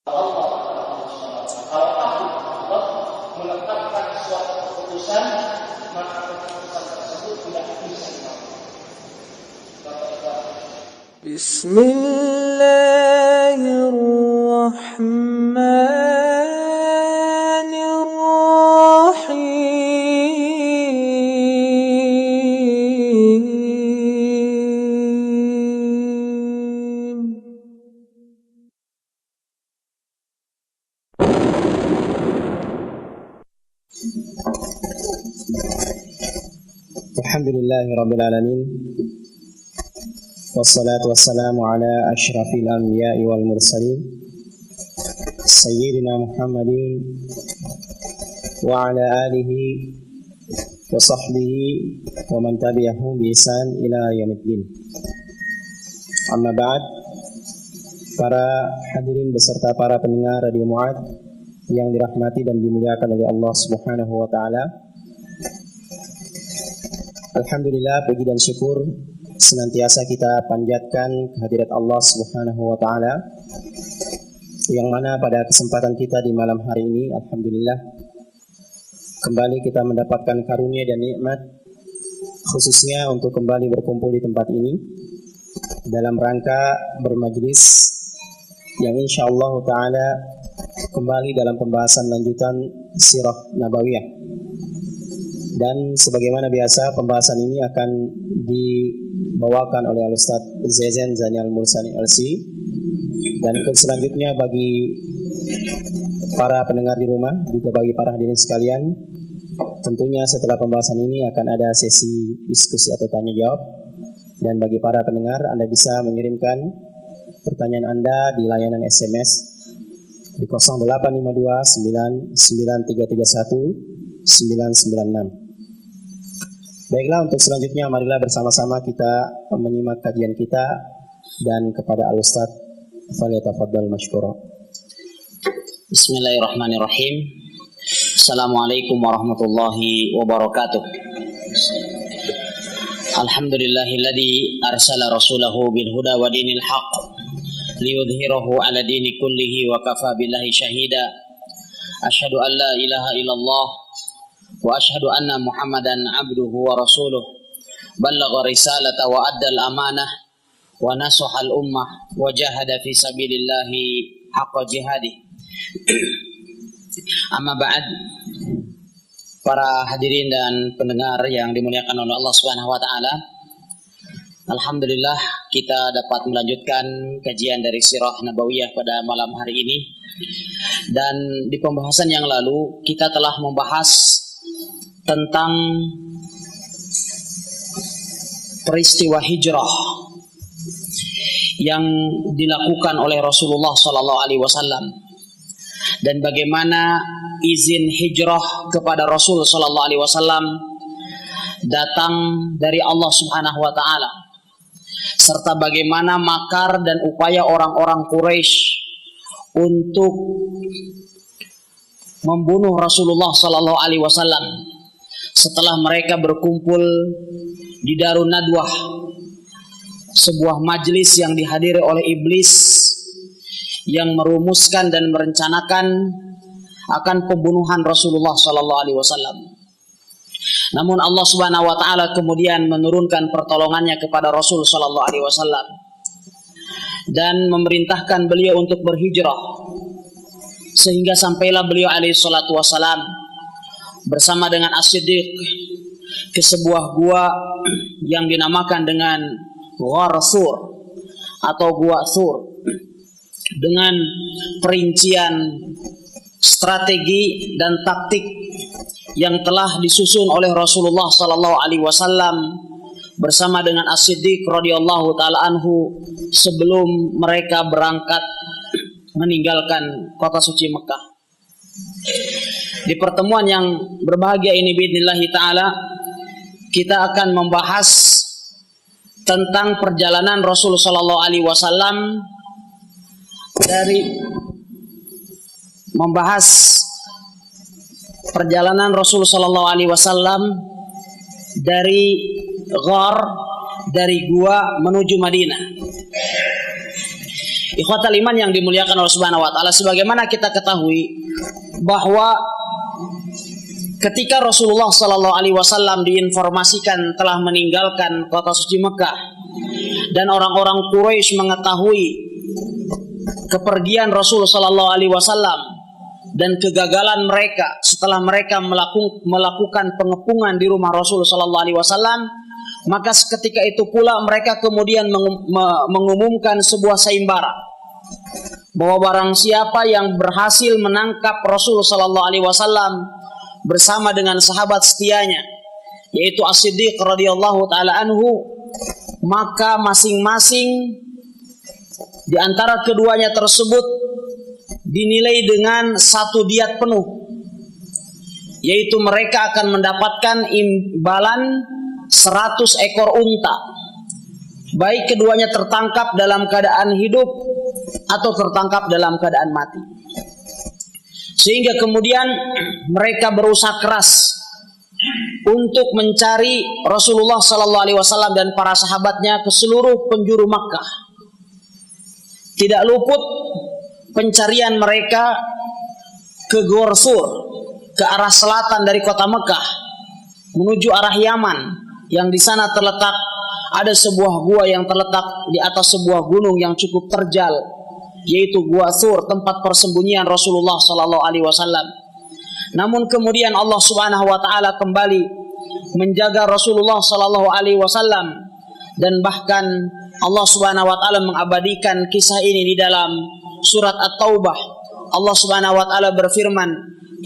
Kalau Allah menetapkan suatu keputusan, maka keputusan tersebut tidak bisa dilakukan. Alhamdulillahirrabbilalamin. Wassalatu wassalamu ala ashrafil anbiya'i wal mursalin Sayyidina Muhammadin wa ala alihi wa sahbihi wa man tabi'ahum bi ihsan ila yaumiddin. Amma ba'd. Para hadirin beserta para pendengar Radio Mu'ad yang dirahmati dan dimuliakan oleh Allah Subhanahu wa taala. Alhamdulillah, puji dan syukur senantiasa kita panjatkan kehadirat Allah Subhanahu wa taala, yang mana pada kesempatan kita di malam hari ini, alhamdulillah, kembali kita mendapatkan karunia dan nikmat, khususnya untuk kembali berkumpul di tempat ini dalam rangka bermajlis yang insyaallah taala kembali dalam pembahasan lanjutan Sirah Nabawiyah. Dan sebagaimana biasa, pembahasan ini akan dibawakan oleh Al-Ustaz Zezen Zanial Mursani LC. Dan untuk selanjutnya, bagi para pendengar di rumah, juga bagi para hadirin sekalian, tentunya setelah pembahasan ini akan ada sesi diskusi atau tanya jawab. Dan bagi para pendengar, Anda bisa mengirimkan pertanyaan Anda di layanan SMS di 0852 99331996. Baiklah, untuk selanjutnya marilah bersama-sama kita menyimak kajian kita, dan kepada Al-Ustaz falyatafaddal mashkura. Bismillahirrahmanirrahim. Assalamualaikum warahmatullahi wabarakatuh. Alhamdulillahilladzi arsala rasulahu bil huda wa dinil haqq liyudhhirahu ala dini kullihi wa kafa billahi shahida. Asyhadu an la ilaha illallah wa asyhadu anna Muhammadan abduhu wa rasuluh. Ballagha risalata wa addal amanah wa nasahal ummah wa jahada fi sabilillahi haqqa jihadih. Amma ba'd. Para hadirin dan pendengar yang dimuliakan oleh Allah Subhanahu wa taala, alhamdulillah kita dapat melanjutkan kajian dari Sirah Nabawiyah pada malam hari ini. Dan di pembahasan yang lalu kita telah membahas tentang peristiwa hijrah yang dilakukan oleh Rasulullah SAW, dan bagaimana izin hijrah kepada Rasul SAW datang dari Allah Subhanahu wa taala, serta bagaimana makar dan upaya orang-orang Quraisy untuk membunuh Rasulullah SAW setelah mereka berkumpul di Darun Nadwah, sebuah majlis yang dihadiri oleh iblis yang merumuskan dan merencanakan akan pembunuhan Rasulullah SAW. Namun Allah Subhanahu wa taala kemudian menurunkan pertolongannya kepada Rasul SAW dan memerintahkan beliau untuk berhijrah, sehingga sampailah beliau alaihi salatu wassalam bersama dengan As-Siddiq ke sebuah gua yang dinamakan dengan Ghar Thur atau Gua Thur, dengan perincian strategi dan taktik yang telah disusun oleh Rasulullah SAW bersama dengan As-Siddiq radhiyallahu taala anhu sebelum mereka berangkat meninggalkan kota suci Mekah. Di pertemuan yang berbahagia ini biidnillahi ta'ala, kita akan membahas tentang perjalanan Rasul sallallahu alaihi wasallam dari Ghar, dari gua menuju Madinah. Ikhwatal iman yang dimuliakan Allah Subhanahu wa taala, sebagaimana kita ketahui bahwa ketika Rasulullah sallallahu alaihi wasallam diinformasikan telah meninggalkan kota suci Mekah dan orang-orang Quraisy mengetahui kepergian Rasul sallallahu alaihi wasallam dan kegagalan mereka setelah mereka melakukan pengepungan di rumah Rasul sallallahu alaihi wasallam, maka seketika itu pula mereka kemudian mengumumkan sebuah sayembara bahwa barang siapa yang berhasil menangkap Rasul sallallahu alaihi wasallam bersama dengan sahabat setianya yaitu As-Siddiq radhiyallahu taala anhu, maka masing-masing di antara keduanya tersebut dinilai dengan satu diat penuh, yaitu mereka akan mendapatkan imbalan 100 ekor unta, baik keduanya tertangkap dalam keadaan hidup atau tertangkap dalam keadaan mati. Sehingga kemudian mereka berusaha keras untuk mencari Rasulullah sallallahu alaihi wasallam dan para sahabatnya ke seluruh penjuru Makkah. Tidak luput pencarian mereka ke Gorsur, ke arah selatan dari kota Mekah menuju arah Yaman, yang di sana terletak ada sebuah gua yang terletak di atas sebuah gunung yang cukup terjal, yaitu Gua Sur, tempat persembunyian Rasulullah sallallahu alaihi wasallam. Namun kemudian Allah Subhanahu wa taala kembali menjaga Rasulullah sallallahu alaihi wasallam, dan bahkan Allah Subhanahu wa taala mengabadikan kisah ini di dalam surat At-Taubah. Allah Subhanahu wa taala berfirman,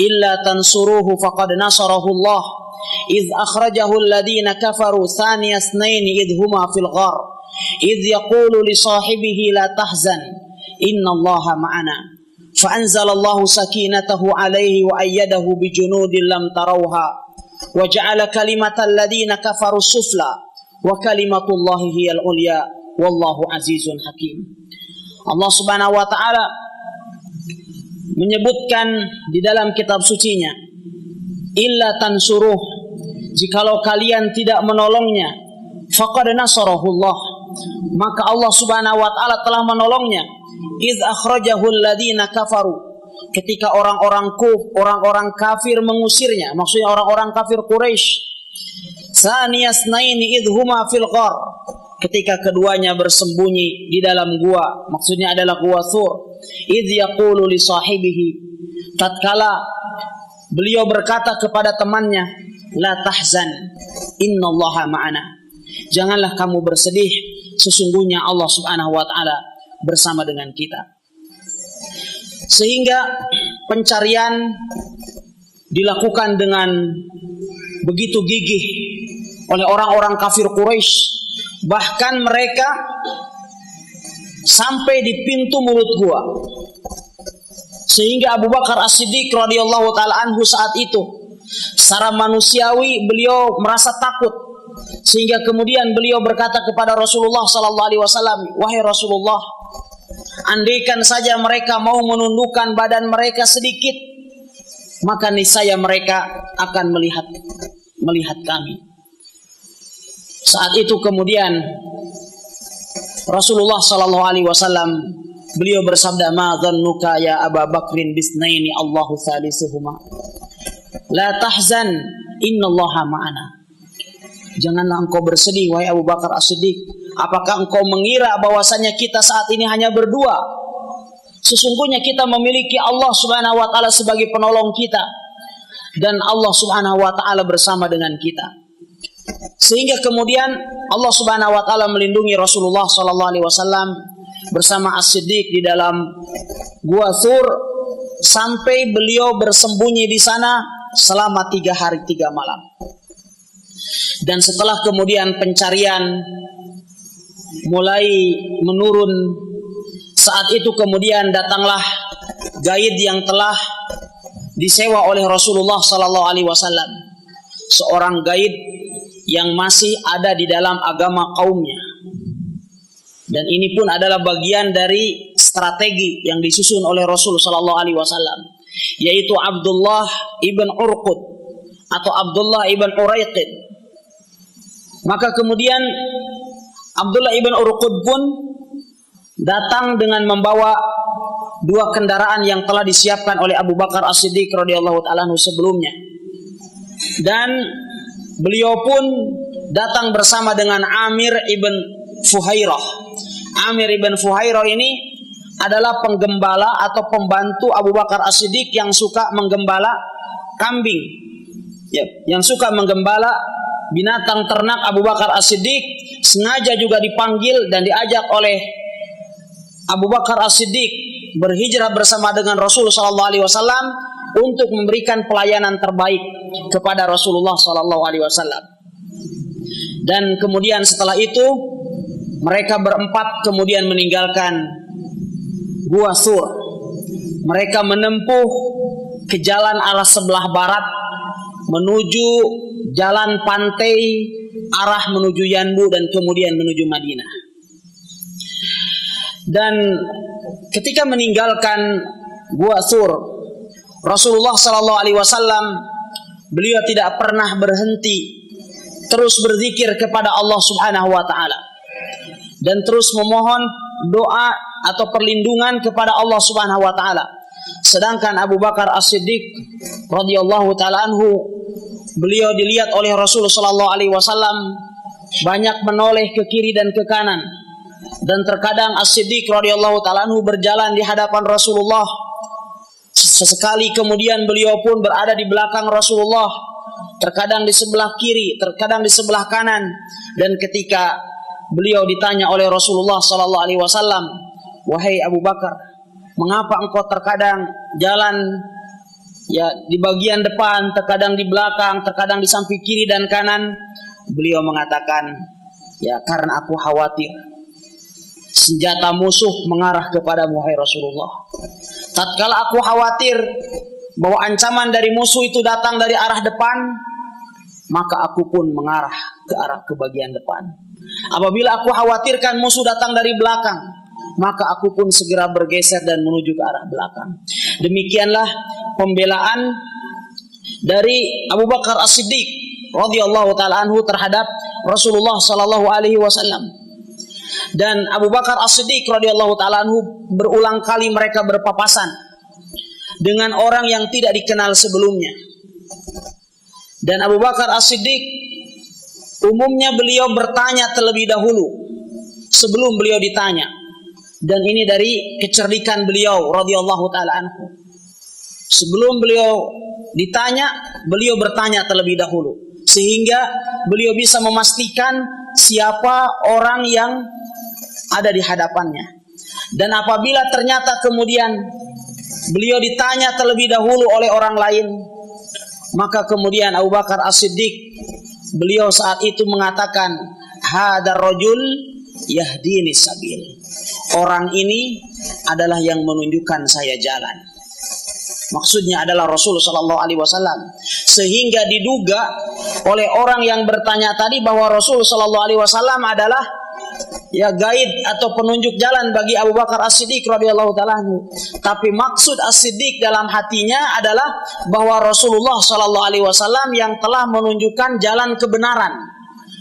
"Illa tansuruhu faqad nasarahu Allah idz akhrajahu alladhina kafaru thaniya itsnaini idh huma fil ghar idh yaqulu li sahibihi la tahzan innallaha ma'ana fa anzalallahu sakinatahu alaihi wa ayyadahu bijunudin lam tarawha wa ja'ala kalimatal ladina kafaru sufla wa kalimatullahi hiyal ulya wallahu azizun hakim." Allah Subhanahu wa taala menyebutkan di dalam kitab sucinya, illa tansuruh, jikalau kalian tidak menolongnya, faqad nasarahullah, maka Allah Subhanahu wa taala telah menolongnya. Iz akhrajahul ladina kafaru, ketika orang-orang kafir mengusirnya, maksudnya orang-orang kafir Quraisy. Saniyasnaini idhuma fil ghar, ketika keduanya bersembunyi di dalam gua, maksudnya adalah Gua Sur. Idh yaqulu li sahibihi, tatkala beliau berkata kepada temannya, la tahzan innallaha ma'ana, janganlah kamu bersedih, sesungguhnya Allah Subhanahu wa taala bersama dengan kita. Sehingga pencarian dilakukan dengan begitu gigih oleh orang-orang kafir Quraisy. Bahkan mereka sampai di pintu mulut gua, sehingga Abu Bakar As-Siddiq radhiyallahu taala anhu saat itu secara manusiawi beliau merasa takut, sehingga kemudian beliau berkata kepada Rasulullah sallallahu alaihi wasallam, wahai Rasulullah, andaikan saja mereka mau menundukkan badan mereka sedikit, maka niscaya mereka akan melihat kami. Saat itu kemudian Rasulullah sallallahu alaihi wasallam beliau bersabda, ma dhannuka ya Abu Bakrin bisnaini Allahu thalisuhuma la tahzan innallaha ma'ana. Janganlah engkau bersedih wahai Abu Bakar As-Siddiq. Apakah engkau mengira bahwasanya kita saat ini hanya berdua? Sesungguhnya kita memiliki Allah Subhanahu wa taala sebagai penolong kita, dan Allah Subhanahu wa taala bersama dengan kita. Sehingga kemudian Allah Subhanahu wa taala melindungi Rasulullah sallallahu alaihi wasallam bersama As-Siddiq di dalam Gua Sur sampai beliau bersembunyi di sana selama 3 hari 3 malam. Dan setelah kemudian pencarian mulai menurun, saat itu kemudian datanglah gaid yang telah disewa oleh Rasulullah sallallahu alaihi wasallam, seorang gaid yang masih ada di dalam agama kaumnya. Dan ini pun adalah bagian dari strategi yang disusun oleh Rasul sallallahu alaihi wasallam, yaitu Abdullah ibn Urqud atau Abdullah ibn Uraiqid. Maka kemudian Abdullah ibn Urqud pun datang dengan membawa dua kendaraan yang telah disiapkan oleh Abu Bakar As-Siddiq radhiyallahu ta'ala anhu sebelumnya. Dan beliau pun datang bersama dengan Amir ibn Fuhairah. Amir ibn Fuhairah ini adalah penggembala atau pembantu Abu Bakar As-Siddiq yang suka menggembala kambing, ya, yang suka menggembala binatang ternak Abu Bakar As-Siddiq. Sengaja juga dipanggil dan diajak oleh Abu Bakar As-Siddiq berhijrah bersama dengan Rasulullah SAW untuk memberikan pelayanan terbaik kepada Rasulullah SAW. Dan kemudian setelah itu mereka berempat kemudian meninggalkan Gua Sur. Mereka menempuh ke jalan arah sebelah barat menuju jalan pantai arah menuju Yanbu dan kemudian menuju Madinah. Dan ketika meninggalkan Gua Sur, Rasulullah SAW beliau tidak pernah berhenti, terus berzikir kepada Allah Subhanahu wa taala dan terus memohon doa atau perlindungan kepada Allah Subhanahu wa taala. Sedangkan Abu Bakar As-Siddiq radhiyallahu taala anhu, beliau dilihat oleh Rasulullah sallallahu alaihi wasallam banyak menoleh ke kiri dan ke kanan. Dan terkadang As-Siddiq radhiyallahu taala anhu berjalan di hadapan Rasulullah. Sesekali kemudian beliau pun berada di belakang Rasulullah, terkadang di sebelah kiri, terkadang di sebelah kanan. Dan ketika beliau ditanya oleh Rasulullah sallallahu alaihi wasallam, "Wahai Abu Bakar, mengapa engkau terkadang jalan ya di bagian depan, terkadang di belakang, terkadang di samping kiri dan kanan?" Beliau mengatakan, "Ya karena aku khawatir senjata musuh mengarah kepadamu, wahai Rasulullah. Tatkala aku khawatir bahwa ancaman dari musuh itu datang dari arah depan, maka aku pun mengarah ke bagian depan. Apabila aku khawatirkan musuh datang dari belakang, maka aku pun segera bergeser dan menuju ke arah belakang." Demikianlah pembelaan dari Abu Bakar As-Siddiq radhiyallahu taala anhu terhadap Rasulullah sallallahu alaihi wasallam. Dan Abu Bakar As-Siddiq radhiyallahu taala anhu berulang kali mereka berpapasan dengan orang yang tidak dikenal sebelumnya. Dan Abu Bakar As-Siddiq umumnya beliau bertanya terlebih dahulu sebelum beliau ditanya. Dan ini dari kecerdikan beliau radhiyallahu taala anhu. Sebelum beliau ditanya, beliau bertanya terlebih dahulu sehingga beliau bisa memastikan siapa orang yang ada di hadapannya. Dan apabila ternyata kemudian beliau ditanya terlebih dahulu oleh orang lain, maka kemudian Abu Bakar As-Siddiq beliau saat itu mengatakan, "Hadzal rajul yahdini sabil." Orang ini adalah yang menunjukkan saya jalan. Maksudnya adalah Rasulullah sallallahu alaihi wasallam. Sehingga diduga oleh orang yang bertanya tadi bahwa Rasulullah sallallahu alaihi wasallam adalah ya guide atau penunjuk jalan bagi Abu Bakar As-Siddiq radhiyallahu taala anhu. Tapi maksud As-Siddiq dalam hatinya adalah bahwa Rasulullah sallallahu alaihi wasallam yang telah menunjukkan jalan kebenaran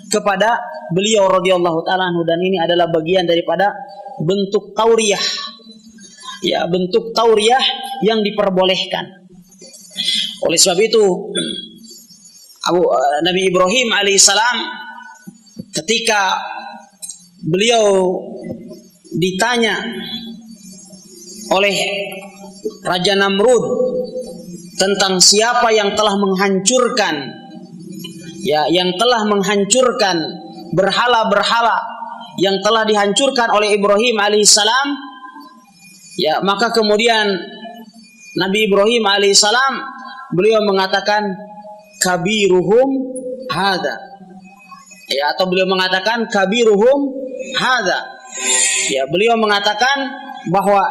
kepada beliau radhiyallahu taala anhu. Dan ini adalah bagian daripada bentuk tauriyah. Ya, bentuk tauriyah yang diperbolehkan. Oleh sebab itu Nabi Ibrahim alaihissalam ketika beliau ditanya oleh Raja Namrud tentang siapa yang telah menghancurkan berhala-berhala yang telah dihancurkan oleh Ibrahim alaihissalam, ya maka kemudian Nabi Ibrahim alaihissalam beliau mengatakan kabiruhum hadza, ya, atau beliau mengatakan kabiruhum hadza, ya, beliau mengatakan bahwa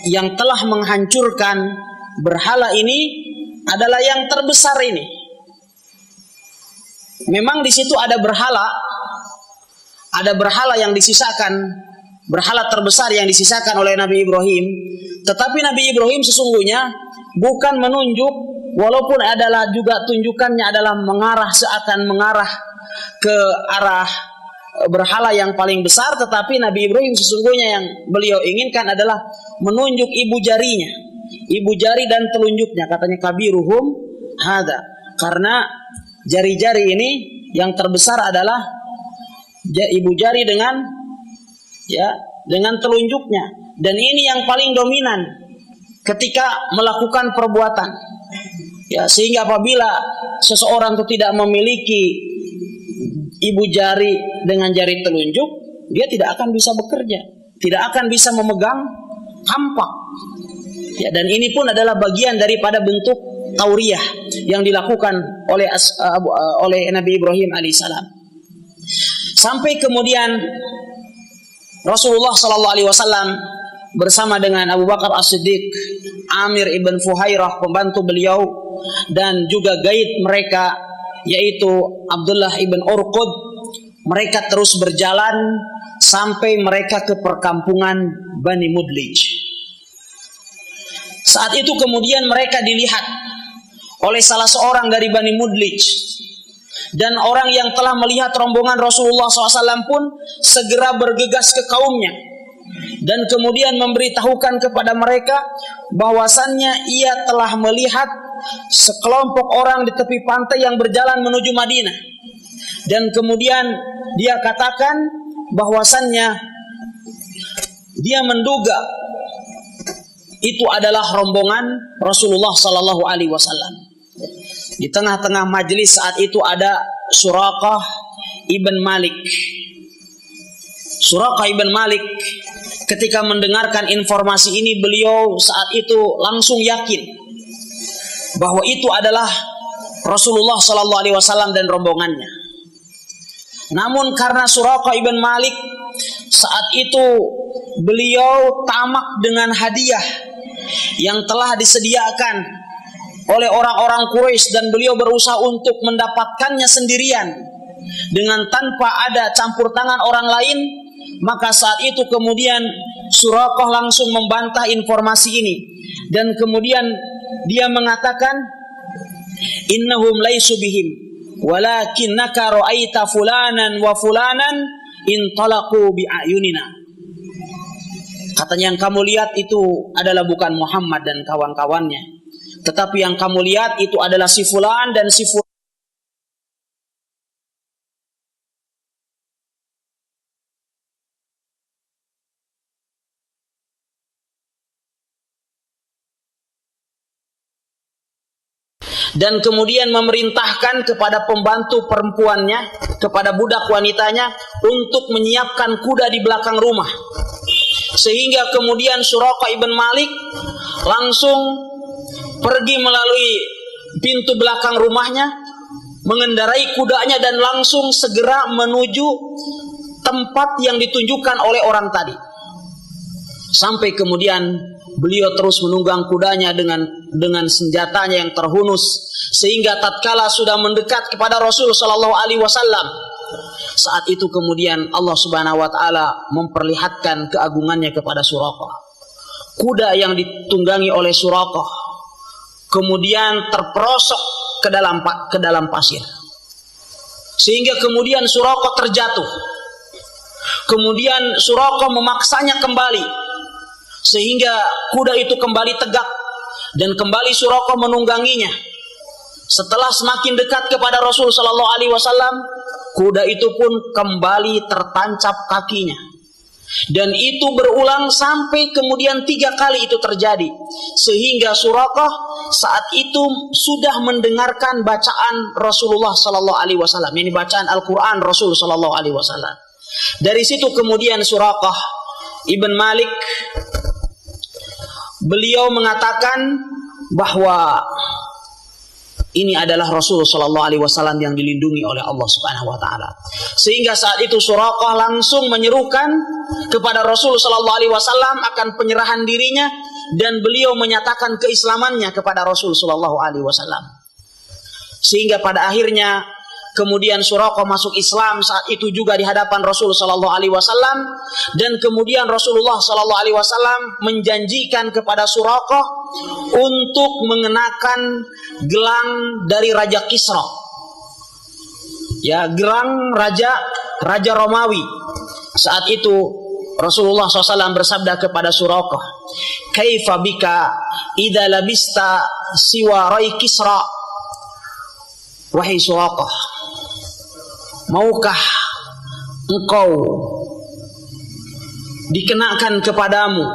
yang telah menghancurkan berhala ini adalah yang terbesar ini. Memang di situ ada berhala yang disisakan, berhala terbesar yang disisakan oleh Nabi Ibrahim. Tetapi Nabi Ibrahim sesungguhnya bukan menunjuk, walaupun adalah juga tunjukannya adalah seakan mengarah ke arah berhala yang paling besar, tetapi Nabi Ibrahim sesungguhnya yang beliau inginkan adalah menunjuk ibu jarinya, ibu jari dan telunjuknya. Katanya kabiruhum hada, karena jari-jari ini yang terbesar adalah ibu jari dengan telunjuknya, dan ini yang paling dominan ketika melakukan perbuatan. Ya, sehingga apabila seseorang itu tidak memiliki ibu jari dengan jari telunjuk, dia tidak akan bisa bekerja, tidak akan bisa memegang kampak. Ya, dan ini pun adalah bagian daripada bentuk tauriyah yang dilakukan oleh Nabi Ibrahim alaihissalam. Sampai kemudian Rasulullah sallallahu alaihi wasallam bersama dengan Abu Bakar As-Siddiq, Amir ibn Fuhairah pembantu beliau, dan juga gaid mereka yaitu Abdullah ibn Urqud, mereka terus berjalan sampai mereka ke perkampungan Bani Mudlij. Saat itu kemudian mereka dilihat oleh salah seorang dari Bani Mudlij, dan orang yang telah melihat rombongan Rasulullah SAW pun segera bergegas ke kaumnya dan kemudian memberitahukan kepada mereka bahwasannya ia telah melihat sekelompok orang di tepi pantai yang berjalan menuju Madinah, dan kemudian dia katakan bahwasannya dia menduga itu adalah rombongan Rasulullah sallallahu alaihi wasallam. Di tengah-tengah majelis saat itu ada Suraqah ibn Malik. Suraqah ibn Malik ketika mendengarkan informasi ini, beliau saat itu langsung yakin bahwa itu adalah Rasulullah sallallahu alaihi wasallam dan rombongannya. Namun karena Suraqah ibn Malik saat itu beliau tamak dengan hadiah yang telah disediakan oleh orang-orang Quraisy, dan beliau berusaha untuk mendapatkannya sendirian dengan tanpa ada campur tangan orang lain, maka saat itu kemudian Suraqah langsung membantah informasi ini, dan kemudian dia mengatakan innahum laisu bihim walakinnaka ra'aita fulanan wa fulanan intalaqu bi'ayunina. Katanya yang kamu lihat itu adalah bukan Muhammad dan kawan-kawannya, tetapi yang kamu lihat itu adalah si fulan dan si fulan. Dan kemudian memerintahkan kepada pembantu perempuannya, kepada budak wanitanya, untuk menyiapkan kuda di belakang rumah. Sehingga kemudian Suraqah ibn Malik langsung pergi melalui pintu belakang rumahnya, mengendarai kudanya dan langsung segera menuju tempat yang ditunjukkan oleh orang tadi. Sampai kemudian beliau terus menunggang kudanya dengan senjatanya yang terhunus, sehingga tatkala sudah mendekat kepada Rasul sallallahu alaihi wasallam, saat itu kemudian Allah Subhanahu wa taala memperlihatkan keagungannya kepada Suraqah. Kuda yang ditunggangi oleh Suraqah kemudian terperosok ke dalam pasir, sehingga kemudian Suraqah terjatuh. Kemudian Suraqah memaksanya kembali, sehingga kuda itu kembali tegak dan kembali Suraqah menungganginya. Setelah semakin dekat kepada Rasul sallallahu alaihi wasallam, kuda itu pun kembali tertancap kakinya. Dan itu berulang sampai kemudian 3 kali itu terjadi, sehingga Suraqah saat itu sudah mendengarkan bacaan Rasulullah sallallahu alaihi wasallam, ini bacaan Al-Qur'an Rasul sallallahu alaihi wasallam. Dari situ kemudian Suraqah ibn Malik beliau mengatakan bahwa ini adalah Rasul sallallahu alaihi wasallam yang dilindungi oleh Allah Subhanahu wa taala. Sehingga saat itu Suraqah langsung menyerukan kepada Rasul sallallahu alaihi wasallam akan penyerahan dirinya, dan beliau menyatakan keislamannya kepada Rasul sallallahu alaihi wasallam. Sehingga pada akhirnya kemudian Suraqah masuk Islam saat itu juga di hadapan Rasul sallallahu alaihi wasallam, dan kemudian Rasulullah sallallahu alaihi wasallam menjanjikan kepada Suraqah untuk mengenakan gelang dari Raja Kisra. Ya, gelang Raja Raja Romawi. Saat itu Rasulullah SAW bersabda kepada Suraqah, "Kaifa bika idza labista siwarai Kisra?" Wahai Suraqah, maukah engkau dikenakan kepadamu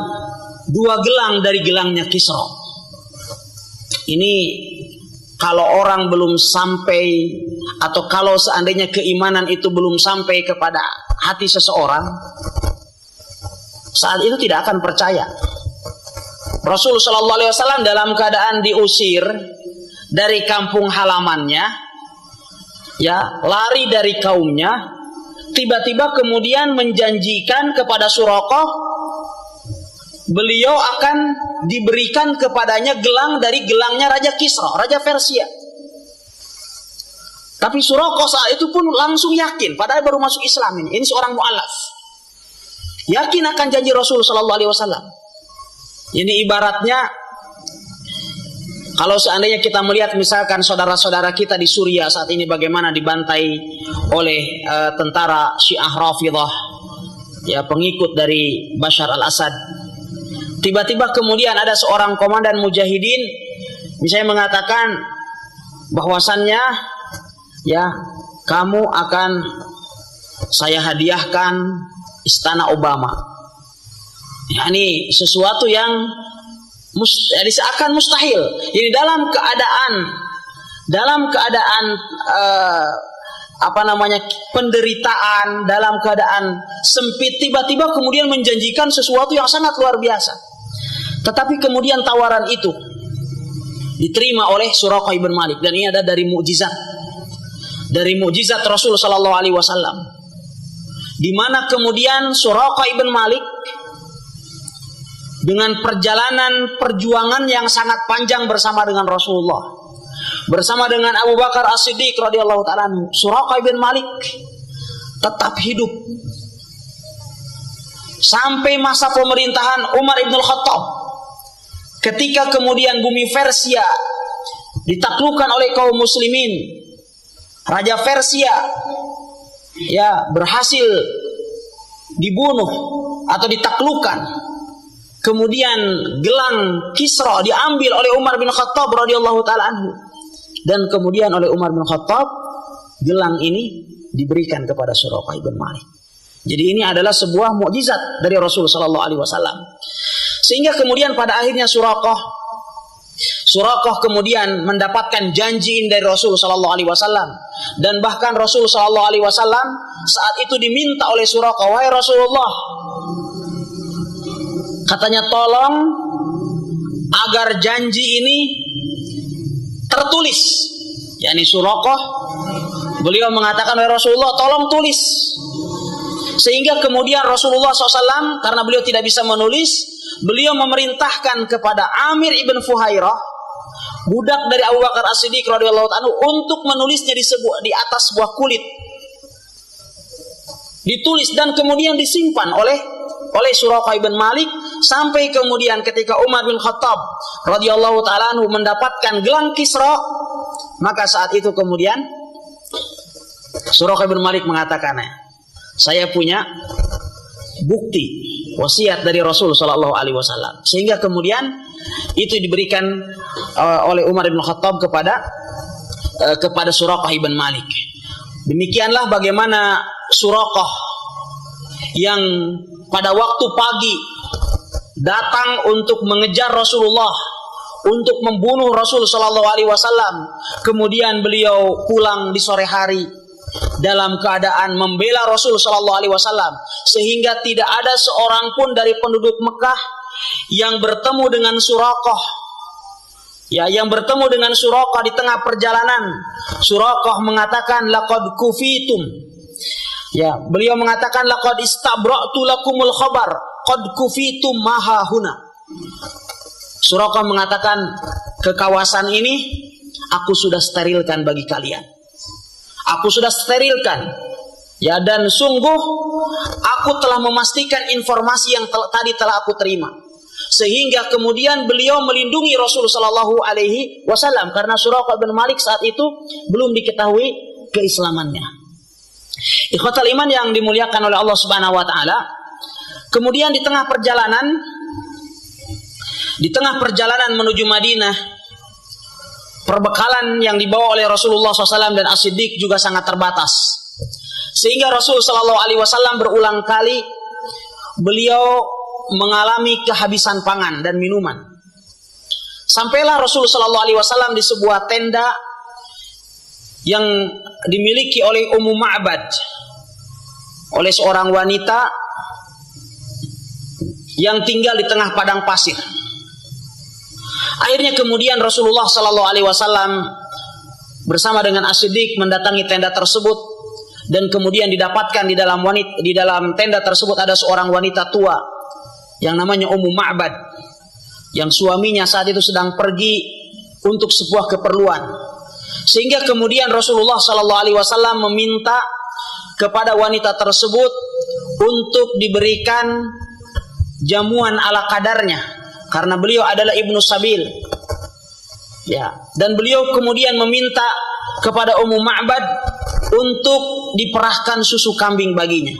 2 gelang dari gelangnya Kisra? Ini kalau orang belum sampai, atau kalau seandainya keimanan itu belum sampai kepada hati seseorang, saat itu tidak akan percaya. Rasulullah SAW dalam keadaan diusir dari kampung halamannya, ya, lari dari kaumnya, tiba-tiba kemudian menjanjikan kepada Suraqah, beliau akan diberikan kepadanya gelang dari gelangnya Raja Kisra, Raja Persia. Tapi Suraqah saat itu pun langsung yakin, padahal baru masuk Islam ini seorang mu'alaf, yakin akan janji Rasulullah SAW. Ini ibaratnya kalau seandainya kita melihat misalkan saudara-saudara kita di Suriah saat ini bagaimana dibantai oleh tentara Syiah Rafidhah, ya, pengikut dari Bashar al-Assad. Tiba-tiba kemudian ada seorang komandan mujahidin misalnya mengatakan bahwasannya, ya, kamu akan saya hadiahkan istana Obama. Ya, ini sesuatu yang seakan mustahil. Jadi dalam keadaan penderitaan, dalam keadaan sempit, tiba-tiba kemudian menjanjikan sesuatu yang sangat luar biasa. Tetapi kemudian tawaran itu diterima oleh Suraqah ibn Malik, dan ini ada dari mukjizat Rasul sallallahu alaihi wasallam, di mana kemudian Suraqah ibn Malik dengan perjuangan yang sangat panjang bersama dengan Rasulullah, bersama dengan Abu Bakar As-Siddiq radhiyallahu ta'ala anhu, Suraqah ibn Malik tetap hidup sampai masa pemerintahan Umar ibn Khattab, ketika kemudian bumi Persia ditaklukkan oleh kaum muslimin. Raja Persia, ya, berhasil dibunuh atau ditaklukkan. Kemudian gelang Kisra diambil oleh Umar bin Khattab radhiyallahu ta'ala anhu, dan kemudian oleh Umar bin Khattab gelang ini diberikan kepada Suraqah ibn Malik. Jadi ini adalah sebuah mukjizat dari Rasul sallallahu alaihi wasallam. Sehingga kemudian pada akhirnya Suraqah kemudian mendapatkan janji dari Rasul sallallahu alaihi wasallam, dan bahkan Rasul sallallahu alaihi wasallam saat itu diminta oleh Suraqah, "Wahai Rasulullah," katanya, "tolong agar janji ini tertulis." Yani Suraqah, beliau mengatakan, "Wahai Rasulullah, tolong tulis." Sehingga kemudian Rasulullah SAW, karena beliau tidak bisa menulis, beliau memerintahkan kepada Amir ibn Fuhairah, budak dari Abu Bakar As-Siddiq radhiyallahu anhu, untuk menulisnya di atas sebuah kulit. Ditulis dan kemudian disimpan oleh Suraqah ibn Malik, sampai kemudian ketika Umar bin Khattab radhiyallahu ta'ala anhu mendapatkan gelang Kisra, maka saat itu kemudian Suraqah ibn Malik mengatakan, "Saya punya bukti wasiat dari Rasul sallallahu alaihi wasallam." Sehingga kemudian itu diberikan oleh Umar bin Khattab kepada Suraqah ibn Malik. Demikianlah bagaimana Suraqah yang pada waktu pagi datang untuk mengejar Rasulullah, untuk membunuh Rasul sallallahu alaihi wasallam. Kemudian beliau pulang di sore hari dalam keadaan membela Rasul sallallahu alaihi wasallam, sehingga tidak ada seorang pun dari penduduk Mekah yang bertemu dengan Suraqah. Ya, yang bertemu dengan Suraqah di tengah perjalanan. Suraqah mengatakan, "Laqad kufitum." Ya, beliau mengatakan, "Laqad istabra'tu lakumul khabar, qad kufitum maha huna." Suraqah mengatakan, "Ke kawasan ini aku sudah sterilkan bagi kalian. Aku sudah sterilkan. Ya, dan sungguh aku telah memastikan informasi yang tadi telah aku terima." Sehingga kemudian beliau melindungi Rasul sallallahu alaihi wasallam, karena Suraqah bin Malik saat itu belum diketahui keislamannya. Ikhwatal iman yang dimuliakan oleh Allah Subhanahu wa taala, kemudian di tengah perjalanan menuju Madinah, perbekalan yang dibawa oleh Rasulullah SAW dan As-Siddiq juga sangat terbatas. Sehingga Rasul SAW berulang kali beliau mengalami kehabisan pangan dan minuman. Sampailah Rasul SAW di sebuah tenda yang dimiliki oleh Ummu Ma'bad, oleh seorang wanita yang tinggal di tengah padang pasir. Akhirnya kemudian Rasulullah SAW bersama dengan As-Siddiq mendatangi tenda tersebut, dan kemudian didapatkan di dalam tenda tersebut ada seorang wanita tua yang namanya Ummu Ma'bad, yang suaminya saat itu sedang pergi untuk sebuah keperluan. Sehingga kemudian Rasulullah SAW meminta kepada wanita tersebut untuk diberikan jamuan ala kadarnya, karena beliau adalah ibnu sabil. Ya, dan beliau kemudian meminta kepada Ummu Ma'bad untuk diperahkan susu kambing baginya.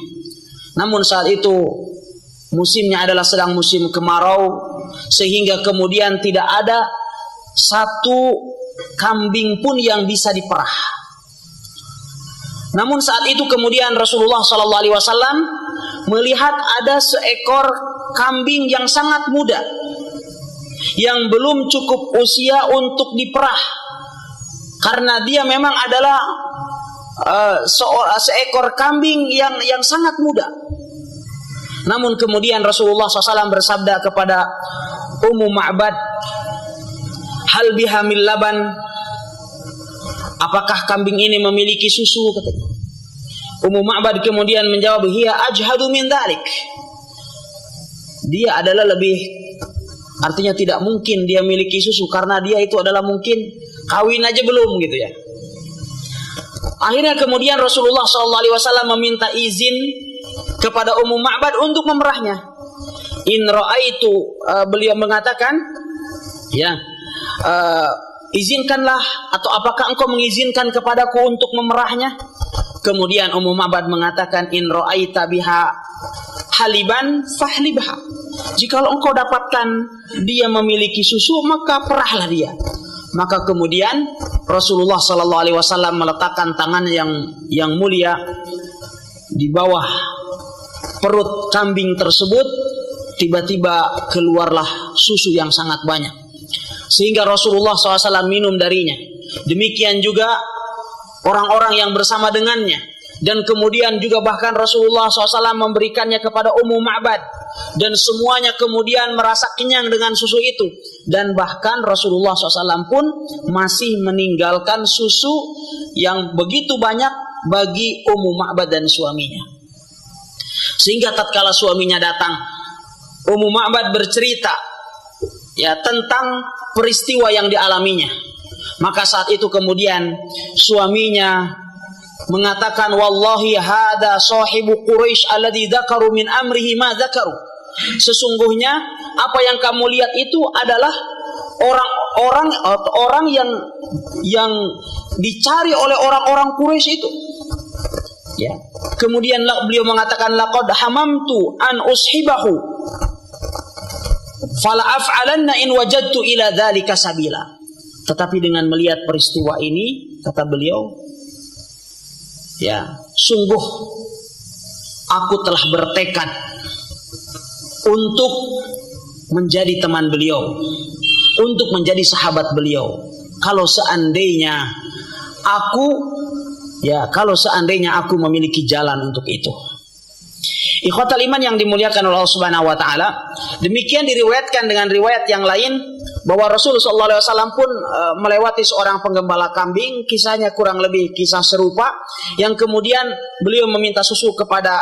Namun saat itu musimnya adalah sedang musim kemarau, sehingga kemudian tidak ada satu kambing pun yang bisa diperah. Namun saat itu kemudian Rasulullah SAW melihat ada seekor kambing yang sangat muda, yang belum cukup usia untuk diperah, karena dia memang adalah seekor kambing yang sangat muda. Namun kemudian Rasulullah SAW bersabda kepada Ummu Ma'bad, hal biha min laban, apakah kambing ini memiliki susu? Katanya. Ummu Ma'bad kemudian menjawab, hiya ajhadu min dzalik. Dia adalah lebih, artinya tidak mungkin dia memiliki susu, karena dia itu adalah mungkin kawin aja belum gitu ya. Akhirnya kemudian Rasulullah SAW meminta izin kepada Ummu Ma'bad untuk memerahnya. In ra'aitu, beliau mengatakan, ya, izinkanlah, atau apakah engkau mengizinkan kepadaku untuk memerahnya? Kemudian Ummu Ma'bad mengatakan, in ra'aita biha haliban fahlibha. Jikalau engkau dapatkan dia memiliki susu, maka perahlah dia. Maka kemudian Rasulullah SAW meletakkan tangan yang mulia di bawah perut kambing tersebut. Tiba-tiba keluarlah susu yang sangat banyak, sehingga Rasulullah SAW minum darinya. Demikian juga orang-orang yang bersama dengannya. Dan kemudian juga bahkan Rasulullah SAW memberikannya kepada Ummu Ma'bad, dan semuanya kemudian merasa kenyang dengan susu itu. Dan bahkan Rasulullah SAW pun masih meninggalkan susu yang begitu banyak bagi Ummu Ma'bad dan suaminya. Sehingga tatkala suaminya datang, Ummu Ma'bad bercerita ya tentang peristiwa yang dialaminya. Maka saat itu kemudian suaminya mengatakan, wallahi hada sahibu Quraisy alladhi dzakaru min amrihi ma dzakaru. Sesungguhnya apa yang kamu lihat itu adalah orang yang dicari oleh orang-orang Quraisy itu. Ya. Kemudian beliau mengatakan, laqad hamamtu an ushibahu fala af'alanna in wajadtu ila dzalika sabila. Tetapi dengan melihat peristiwa ini, kata beliau, ya, sungguh aku telah bertekad untuk menjadi teman beliau, untuk menjadi sahabat beliau. Kalau seandainya aku memiliki jalan untuk itu. Ikhwatal iman yang dimuliakan oleh Allah Subhanahu wa taala, demikian diriwayatkan dengan riwayat yang lain bahwa Rasulullah SAW pun melewati seorang penggembala kambing, kisahnya kurang lebih kisah serupa, yang kemudian beliau meminta susu kepada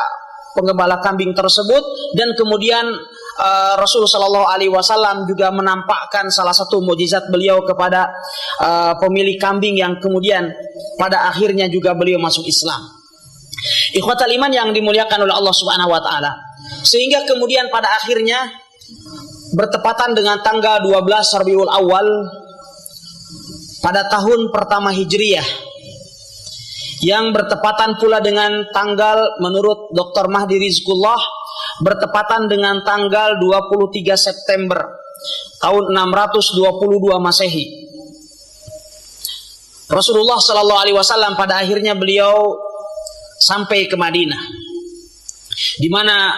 penggembala kambing tersebut, dan kemudian Rasulullah SAW juga menampakkan salah satu mukjizat beliau kepada pemilik kambing, yang kemudian pada akhirnya juga beliau masuk Islam. Ikhwatal iman yang dimuliakan oleh Allah Subhanahu wa taala, sehingga kemudian pada akhirnya bertepatan dengan tanggal 12 Rabiul Awal pada tahun pertama Hijriyah, yang bertepatan pula dengan tanggal menurut Dr. Mahdi Rizqullah bertepatan dengan tanggal 23 September tahun 622 Masehi. Rasulullah Shallallahu Alaihi Wasallam pada akhirnya beliau sampai ke Madinah, di mana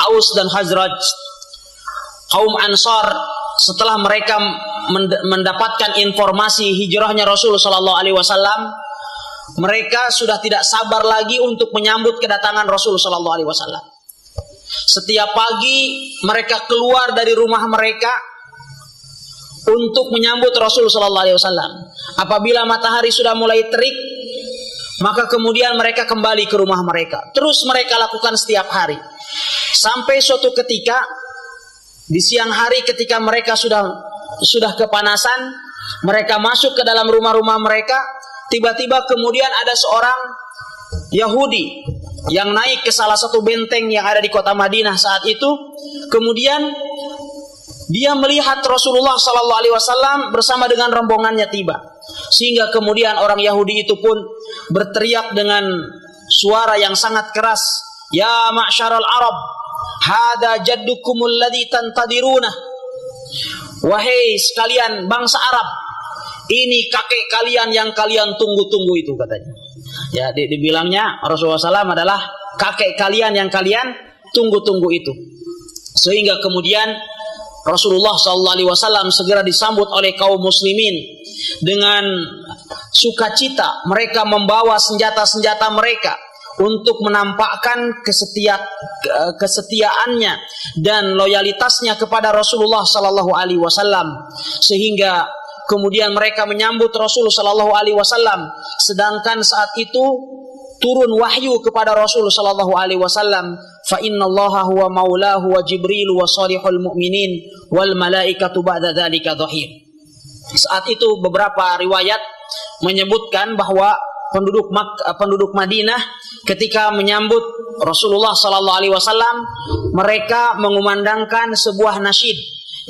Aus dan Khazraj, kaum Ansar, setelah mereka mendapatkan informasi hijrahnya Rasul Shallallahu Alaihi Wasallam, mereka sudah tidak sabar lagi untuk menyambut kedatangan Rasul Shallallahu Alaihi Wasallam. Setiap pagi mereka keluar dari rumah mereka untuk menyambut Rasul Shallallahu Alaihi Wasallam. Apabila matahari sudah mulai terik, maka kemudian mereka kembali ke rumah mereka. Terus mereka lakukan setiap hari. Sampai suatu ketika di siang hari ketika mereka sudah kepanasan, mereka masuk ke dalam rumah-rumah mereka. Tiba-tiba kemudian ada seorang Yahudi yang naik ke salah satu benteng yang ada di kota Madinah saat itu. Kemudian dia melihat Rasulullah Sallallahu Alaihi Wasallam bersama dengan rombongannya tiba, sehingga kemudian orang Yahudi itu pun berteriak dengan suara yang sangat keras, "Ya ma'syaral Arab, hada jaddukumul ladzi tantadiruna." Wahai sekalian bangsa Arab, ini kakek kalian yang kalian tunggu-tunggu itu, katanya. Ya, dibilangnya Rasulullah SAW adalah kakek kalian yang kalian tunggu-tunggu itu. Sehingga kemudian Rasulullah SAW segera disambut oleh kaum muslimin dengan sukacita. Mereka membawa senjata-senjata mereka untuk menampakkan kesetiaannya dan loyalitasnya kepada Rasulullah SAW. Sehingga kemudian mereka menyambut Rasul Sallallahu Alaihi Wasallam, sedangkan saat itu turun wahyu kepada Rasul Sallallahu Alaihi Wasallam, fa innallaha huwa maulahu wa Jibril wa salihul mu'minin wal malaikatu ba'da dzalika dhahir. Saat itu beberapa riwayat menyebutkan bahwa penduduk Madinah ketika menyambut Rasulullah Sallallahu Alaihi Wasallam, mereka mengumandangkan sebuah nasyid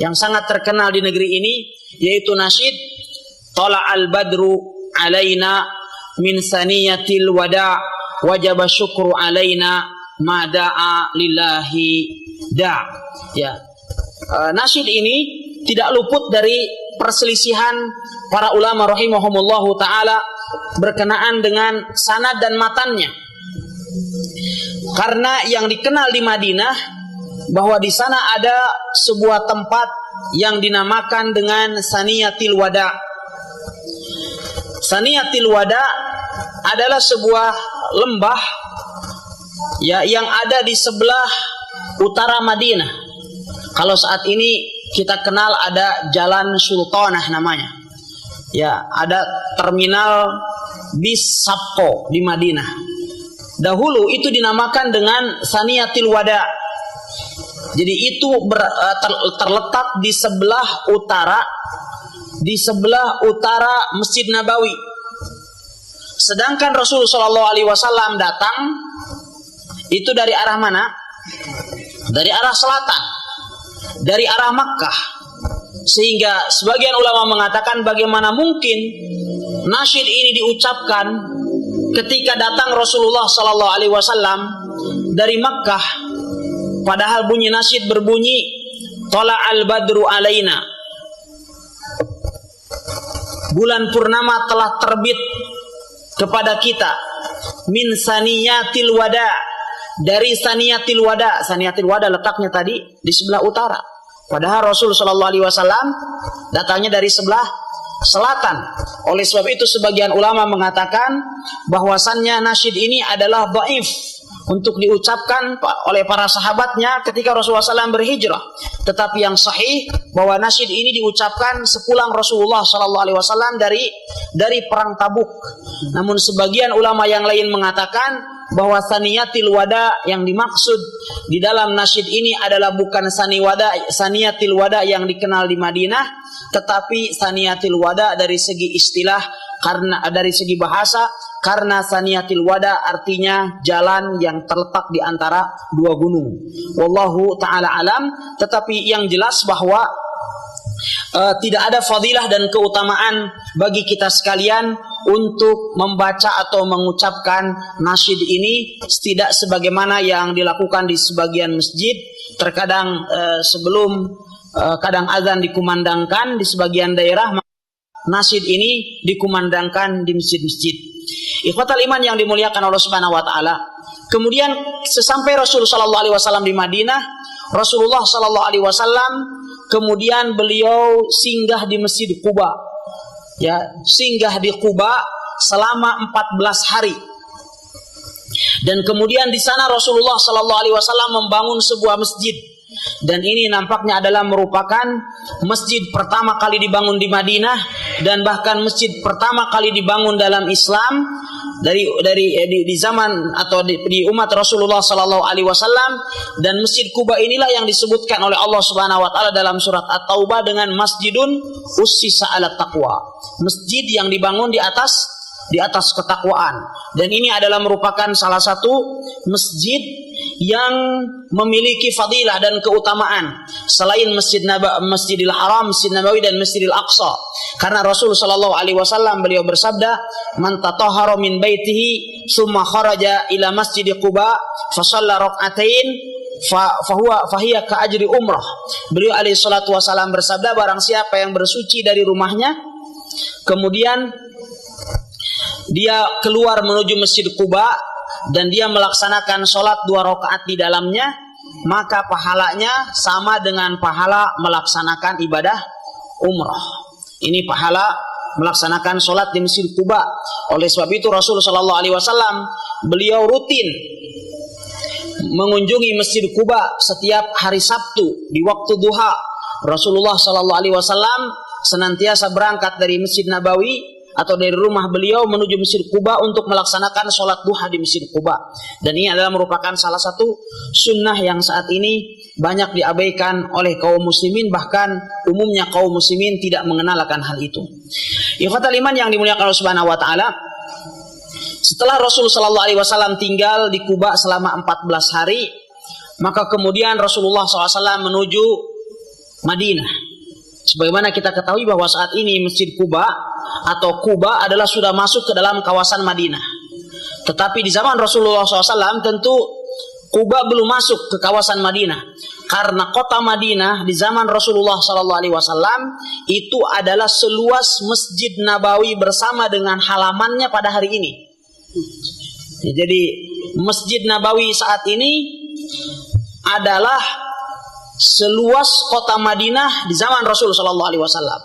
yang sangat terkenal di negeri ini, yaitu nasyid Tala'al badru alaina min saniyatil wada' wajaba syukru alaina ma da'a lillahi da'. Ya. Nasyid ini tidak luput dari perselisihan para ulama rahimahumullahu taala berkenaan dengan sanad dan matannya. Karena yang dikenal di Madinah bahwa di sana ada sebuah tempat yang dinamakan dengan Saniyatil Wada. Saniyatil Wada adalah sebuah lembah ya yang ada di sebelah utara Madinah. Kalau saat ini kita kenal ada Jalan Sultanah namanya. Ya, ada terminal bis Sabko di Madinah. Dahulu itu dinamakan dengan Saniyatil Wada. Jadi itu terletak di sebelah utara Masjid Nabawi. Sedangkan Rasulullah Shallallahu Alaihi Wasallam datang itu dari arah mana? Dari arah selatan, dari arah Makkah. Sehingga sebagian ulama mengatakan bagaimana mungkin nasyid ini diucapkan ketika datang Rasulullah Shallallahu Alaihi Wasallam dari Makkah. Padahal bunyi nasyid berbunyi Tala'al badru alaina, bulan purnama telah terbit kepada kita, min saniyatil wada, dari saniyatil wada. Saniyatil wada letaknya tadi di sebelah utara, padahal Rasul Shallallahu Alaihi Wasallam datangnya dari sebelah selatan. Oleh sebab itu sebagian ulama mengatakan bahwasannya nasyid ini adalah dhaif untuk diucapkan oleh para sahabatnya ketika Rasulullah SAW berhijrah. Tetapi yang sahih bahwa nasyid ini diucapkan sepulang Rasulullah SAW dari perang Tabuk. Namun sebagian ulama yang lain mengatakan bahwa Saniyatil Wada yang dimaksud di dalam nasyid ini adalah bukan Saniyatil Wada yang dikenal di Madinah, tetapi Saniyatil Wada dari segi istilah, karena dari segi bahasa, karena Saniyatil Wada artinya jalan yang terletak di antara dua gunung. Wallahu ta'ala alam. Tetapi yang jelas bahwa tidak ada fadilah dan keutamaan bagi kita sekalian untuk membaca atau mengucapkan nasyid ini, tidak sebagaimana yang dilakukan di sebagian masjid. Terkadang sebelum kadang azan dikumandangkan di sebagian daerah, nasyid ini dikumandangkan di masjid-masjid. Ikhwatal iman yang dimuliakan Allah Subhanahu wa taala. Kemudian sesampai Rasulullah sallallahu alaihi wasallam di Madinah, Rasulullah sallallahu alaihi wasallam kemudian beliau singgah di Masjid Quba. Ya, singgah di Quba selama 14 hari. Dan kemudian di sana Rasulullah sallallahu alaihi wasallam membangun sebuah masjid. Dan ini nampaknya adalah merupakan masjid pertama kali dibangun di Madinah, dan bahkan masjid pertama kali dibangun dalam Islam di zaman atau di umat Rasulullah sallallahu alaihi wasallam. Dan Masjid Quba inilah yang disebutkan oleh Allah Subhanahu wa taala dalam surat At-Taubah dengan masjidun ussisa 'ala taqwa. Masjid yang dibangun di atas ketakwaan. Dan ini adalah merupakan salah satu masjid yang memiliki fadilah dan keutamaan selain Masjidil Haram, Masjid Nabawi dan Masjidil Aqsa. Karena Rasul sallallahu alaihi wasallam beliau bersabda, "Man tatahhara min baitihi tsumma kharaja ila Masjid Quba fa shalla rak'atain fahiya ka ajri umrah." Beliau alaihi salatu wasallam bersabda, barang siapa yang bersuci dari rumahnya kemudian dia keluar menuju Masjid Quba dan dia melaksanakan sholat 2 rakaat di dalamnya, maka pahalanya sama dengan pahala melaksanakan ibadah umrah. Ini pahala melaksanakan sholat di Masjid Quba. Oleh sebab itu Rasulullah sallallahu alaihi wasallam beliau rutin mengunjungi Masjid Quba setiap hari Sabtu di waktu duha. Rasulullah sallallahu alaihi wasallam senantiasa berangkat dari Masjid Nabawi atau dari rumah beliau menuju Masjid Quba untuk melaksanakan sholat duha di Masjid Quba. Dan ini adalah merupakan salah satu sunnah yang saat ini banyak diabaikan oleh kaum muslimin, bahkan umumnya kaum muslimin tidak mengenal akan hal itu. Ikhwatal iman yang dimuliakan Allah Subhanahu wa taala, setelah Rasul sallallahu alaihi wasallam tinggal di Quba selama 14 hari, maka kemudian Rasulullah SAW menuju Madinah. Sebagaimana kita ketahui bahwa saat ini Masjid Quba atau Quba adalah sudah masuk ke dalam kawasan Madinah. Tetapi di zaman Rasulullah SAW tentu Quba belum masuk ke kawasan Madinah, karena kota Madinah di zaman Rasulullah SAW itu adalah seluas Masjid Nabawi bersama dengan halamannya pada hari ini. Jadi Masjid Nabawi saat ini adalah seluas kota Madinah di zaman Rasulullah SAW,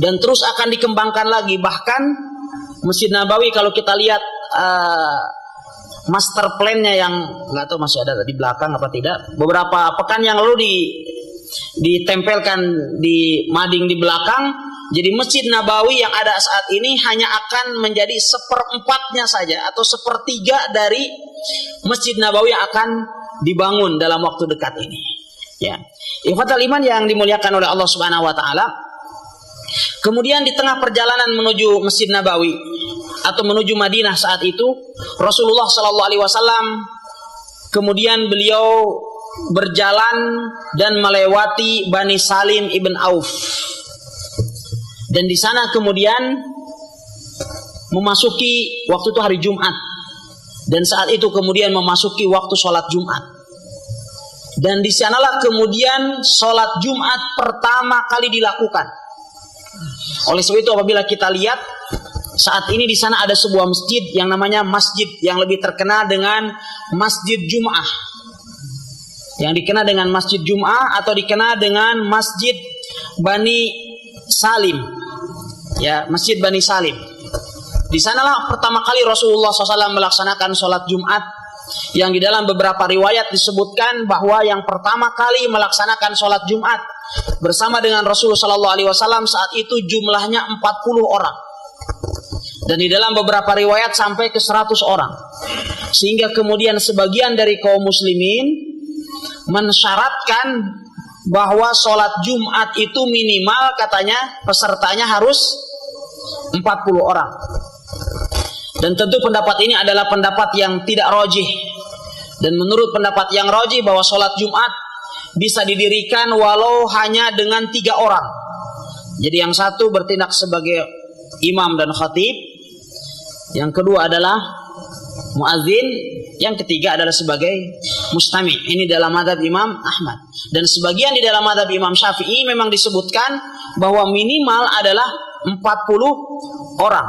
dan terus akan dikembangkan lagi. Bahkan Masjid Nabawi kalau kita lihat master plan-nya yang nggak tahu masih ada di belakang apa tidak, beberapa pekan yang lalu ditempelkan di mading di belakang. Jadi Masjid Nabawi yang ada saat ini hanya akan menjadi 1/4-nya saja atau 1/3 dari Masjid Nabawi yang akan dibangun dalam waktu dekat ini. Ya, ikhwatal iman yang dimuliakan oleh Allah Subhanahu wa taala. Kemudian di tengah perjalanan menuju Masjid Nabawi atau menuju Madinah saat itu, Rasulullah sallallahu alaihi wasallam kemudian beliau berjalan dan melewati Bani Salim ibn Auf. Dan di sana kemudian memasuki waktu itu hari Jumat. Dan saat itu kemudian memasuki waktu sholat Jumat. Dan di sanalah kemudian sholat Jumat pertama kali dilakukan. Oleh sebab itu apabila kita lihat saat ini di sana ada sebuah masjid yang namanya masjid yang lebih terkenal dengan Masjid Jum'ah. Yang dikenal dengan Masjid Jum'ah atau dikenal dengan Masjid Bani Salim. Ya, Masjid Bani Salim. Di sanalah pertama kali Rasulullah SAW melaksanakan sholat Jumat, yang di dalam beberapa riwayat disebutkan bahwa yang pertama kali melaksanakan sholat Jumat bersama dengan Rasulullah SAW saat itu jumlahnya 40 orang. Dan di dalam beberapa riwayat sampai ke 100 orang. Sehingga kemudian sebagian dari kaum muslimin mensyaratkan bahwa sholat Jumat itu minimal katanya pesertanya harus 40 orang. Dan tentu pendapat ini adalah pendapat yang tidak rajih. Dan menurut pendapat yang rajih bahwa sholat Jumat bisa didirikan walau hanya dengan 3 orang. Jadi yang satu bertindak sebagai imam dan khatib, yang kedua adalah muadzin, yang ketiga adalah sebagai mustami'. Ini dalam mazhab Imam Ahmad. Dan sebagian di dalam mazhab Imam Syafi'i memang disebutkan bahwa minimal adalah 40 orang.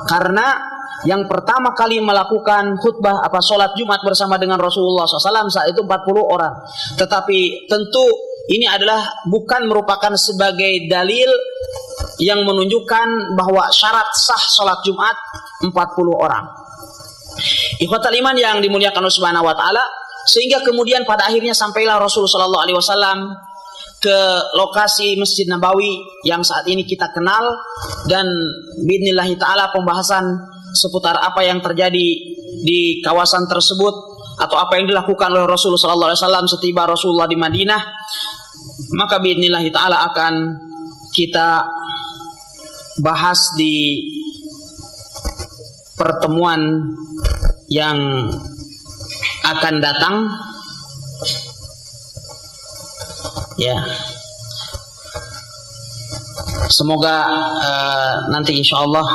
Karena yang pertama kali melakukan khutbah sholat Jumat bersama dengan Rasulullah SAW saat itu 40 orang. Tetapi tentu ini adalah bukan merupakan sebagai dalil yang menunjukkan bahwa syarat sah sholat Jumat 40 orang. Ikhwatal iman yang dimuliakan Allah Subhanahu wa taala, sehingga kemudian pada akhirnya sampailah Rasulullah SAW ke lokasi Masjid Nabawi yang saat ini kita kenal, dan biidznillah taala pembahasan seputar apa yang terjadi di kawasan tersebut atau apa yang dilakukan oleh Rasulullah SAW setiba Rasulullah di Madinah, maka biidznillah taala akan kita bahas di pertemuan yang akan datang, ya. Semoga nanti insya Allah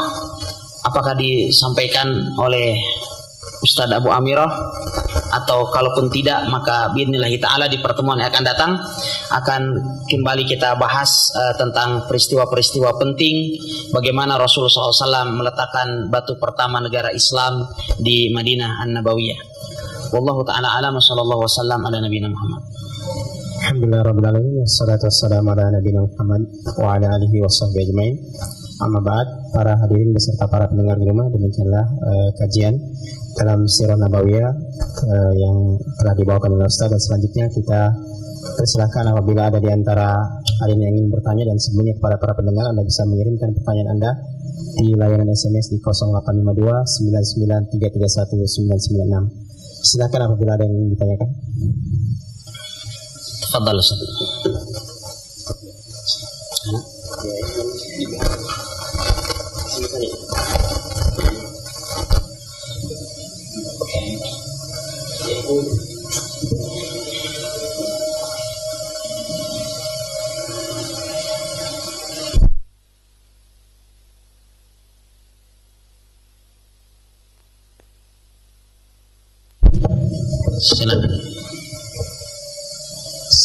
apakah disampaikan oleh Ustadz Abu Amirah, atau kalaupun tidak maka biidznillah ta'ala di pertemuan yang akan datang akan kembali kita bahas tentang peristiwa-peristiwa penting bagaimana Rasulullah SAW meletakkan batu pertama negara Islam di Madinah An-Nabawiyah. Wallahu ta'ala alam, sallallahu wasallam ala nabiyina Muhammad. Alhamdulillah rabbil alamin, wassalatu wassalamu ala nabiyina Muhammad wa ala alihi washabbihi ajmain. Amma ba'd, para hadirin beserta para pendengar di rumah, demikianlah kajian dalam Sirah Nabawiyah yang telah dibawakan oleh Ustaz, dan selanjutnya kita persilakan apabila ada di antara hadirin yang ingin bertanya, dan sebelumnya kepada para pendengar, Anda bisa mengirimkan pertanyaan Anda di layanan SMS di 0852 99331 996. Silakan apabila ada yang ingin ditanyakan. Tafadhal Ustaz.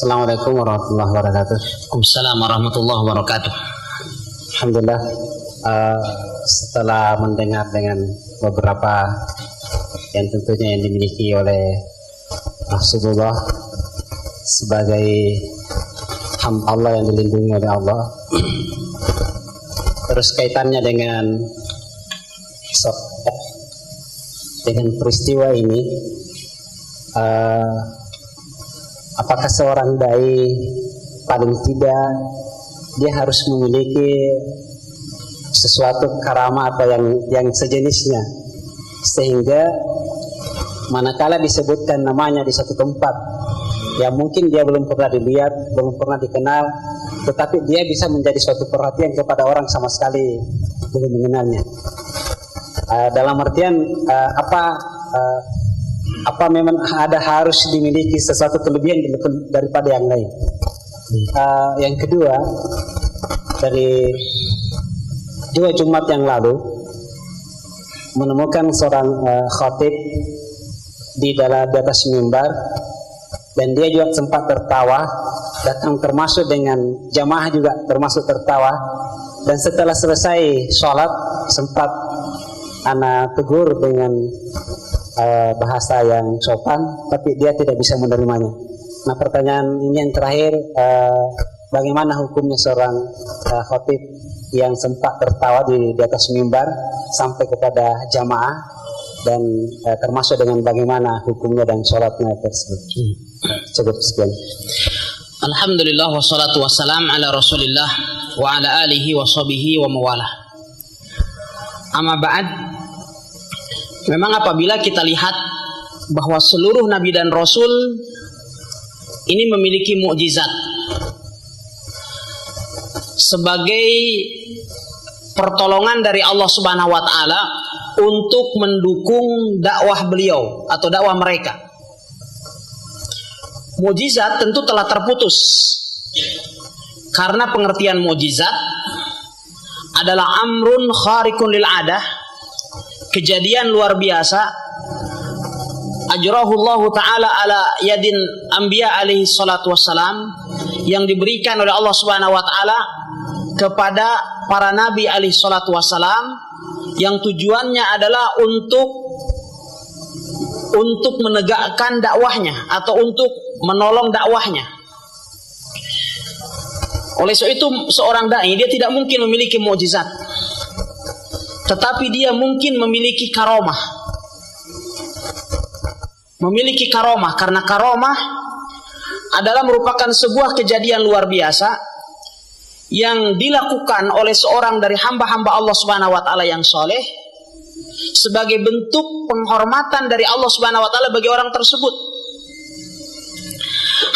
Assalamualaikum warahmatullahi wabarakatuh. Waalaikumsalam warahmatullahi wabarakatuh. Alhamdulillah, setelah mendengar dengan beberapa yang tentunya yang dimiliki oleh Rasulullah sebagai hamba Allah yang dilindungi oleh Allah, terus kaitannya dengan peristiwa ini, apakah seorang dai paling tidak dia harus memiliki sesuatu karamah atau yang sejenisnya, sehingga manakala disebutkan namanya di satu tempat yang mungkin dia belum pernah dilihat, belum pernah dikenal, tetapi dia bisa menjadi suatu perhatian kepada orang sama sekali belum mengenalnya. Dalam artian apa memang ada harus dimiliki sesuatu kelebihan daripada yang lain. Yang kedua, dari 2 Jumat yang lalu menemukan seorang khatib di atas mimbar, dan dia juga sempat tertawa, datang termasuk dengan jamaah juga termasuk tertawa, dan setelah selesai sholat sempat ana tegur dengan bahasa yang sopan, tapi dia tidak bisa menerimanya. Nah, pertanyaan ini yang terakhir, bagaimana hukumnya seorang khatib yang sempat tertawa di atas mimbar sampai kepada jamaah, dan termasuk dengan bagaimana hukumnya dan sholatnya tersebut. Cukup sekian. Alhamdulillah wassalatu wassalam ala Rasulillah wa ala alihi wa sahbihi wa mawalah. Amma ba'd, memang apabila kita lihat bahwa seluruh nabi dan rasul ini memiliki mukjizat sebagai pertolongan dari Allah Subhanahu wa taala untuk mendukung dakwah beliau atau dakwah mereka. Mukjizat tentu telah terputus, karena pengertian mukjizat adalah amrun khariqun lil adah, kejadian luar biasa, ajrahu Allah Ta'ala ala yadin anbiya alaihi salatu wassalam, yang diberikan oleh Allah Subhanahu wa Ta'ala kepada para nabi alaihi salatu wassalam, yang tujuannya adalah untuk menegakkan dakwahnya atau untuk menolong dakwahnya. Oleh sebab itu seorang dai dia tidak mungkin memiliki mukjizat, tetapi dia mungkin memiliki karomah. Memiliki karomah, karena karomah adalah merupakan sebuah kejadian luar biasa yang dilakukan oleh seorang dari hamba-hamba Allah Subhanahu wa Ta'ala yang soleh, sebagai bentuk penghormatan dari Allah Subhanahu wa Ta'ala bagi orang tersebut.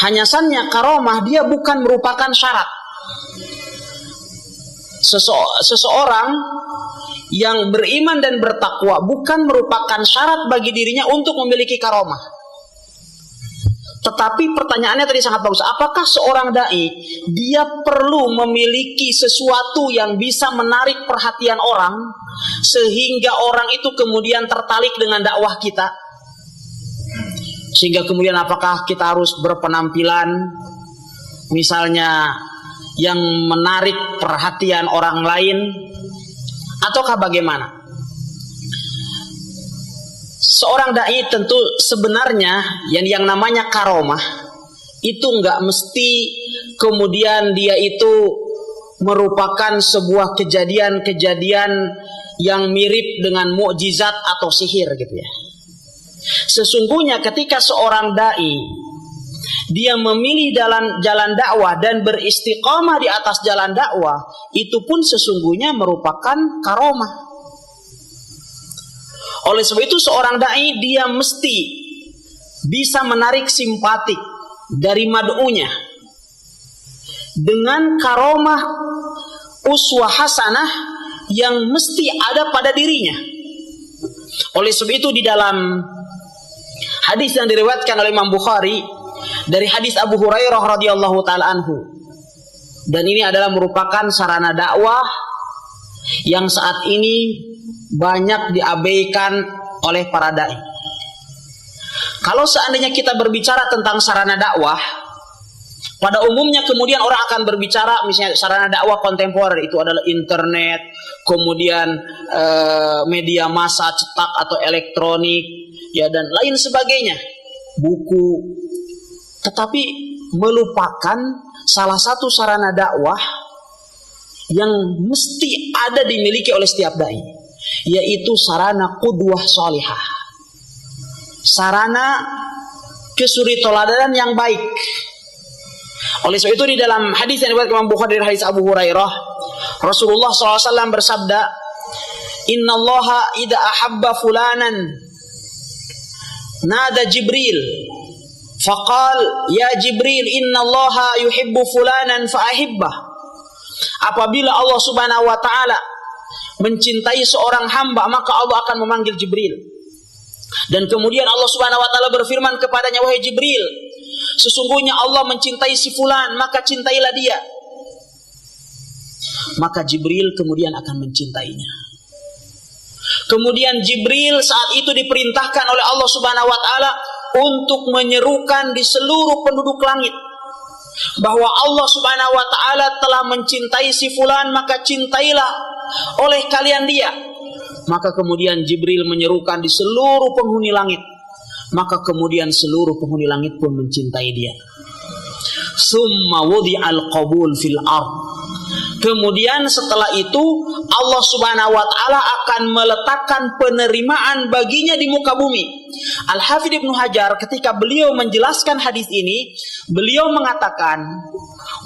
Hanya saja karomah dia bukan merupakan syarat. Seseorang yang beriman dan bertakwa bukan merupakan syarat bagi dirinya untuk memiliki karomah. Tetapi pertanyaannya tadi sangat bagus. Apakah seorang dai dia perlu memiliki sesuatu yang bisa menarik perhatian orang sehingga orang itu kemudian tertarik dengan dakwah kita? Sehingga kemudian apakah kita harus berpenampilan misalnya yang menarik perhatian orang lain, ataukah bagaimana? Seorang dai tentu sebenarnya yang namanya karomah itu enggak mesti kemudian dia itu merupakan sebuah kejadian-kejadian yang mirip dengan mukjizat atau sihir gitu ya. Sesungguhnya ketika seorang dai dia memilih jalan dakwah dan beristiqamah di atas jalan dakwah, itu pun sesungguhnya merupakan karomah. Oleh sebab itu seorang dai dia mesti bisa menarik simpati dari mad'unya dengan karomah uswah hasanah yang mesti ada pada dirinya. Oleh sebab itu di dalam hadis yang diriwayatkan oleh Imam Bukhari dari hadis Abu Hurairah radhiyallahu taala anhu, dan ini adalah merupakan sarana dakwah yang saat ini banyak diabaikan oleh para dai. Kalau seandainya kita berbicara tentang sarana dakwah, pada umumnya kemudian orang akan berbicara misalnya sarana dakwah kontemporer itu adalah internet, kemudian media massa cetak atau elektronik, ya, dan lain sebagainya, buku. Tetapi melupakan salah satu sarana dakwah yang mesti ada dimiliki oleh setiap dai, yaitu sarana qudwah sholihah, sarana kesuri teladan yang baik. Oleh sebab itu di dalam hadis yang diriwayatkan Imam Bukhari dari hadis Abu Hurairah, Rasulullah SAW bersabda, Inna Allaha idza ahabba fulanan nada Jibril faqal ya Jibril inna Allaha yuhibbu fulanan fa'ahibbah. Apabila Allah Subhanahu wa Ta'ala mencintai seorang hamba, maka Allah akan memanggil Jibril, dan kemudian Allah Subhanahu wa Ta'ala berfirman kepadanya, wahai Jibril, sesungguhnya Allah mencintai si fulan, maka cintailah dia. Maka Jibril kemudian akan mencintainya. Kemudian Jibril saat itu diperintahkan oleh Allah Subhanahu wa Ta'ala untuk menyerukan di seluruh penduduk langit bahwa Allah Subhanahu wa Ta'ala telah mencintai si fulan, maka cintailah oleh kalian dia. Maka kemudian Jibril menyerukan di seluruh penghuni langit, maka kemudian seluruh penghuni langit pun mencintai dia. Summa wudi'al qabul fil ard. Kemudian setelah itu Allah Subhanahu wa Ta'ala akan meletakkan penerimaan baginya di muka bumi. Al-Hafidz Ibnu Hajar ketika beliau menjelaskan hadis ini, beliau mengatakan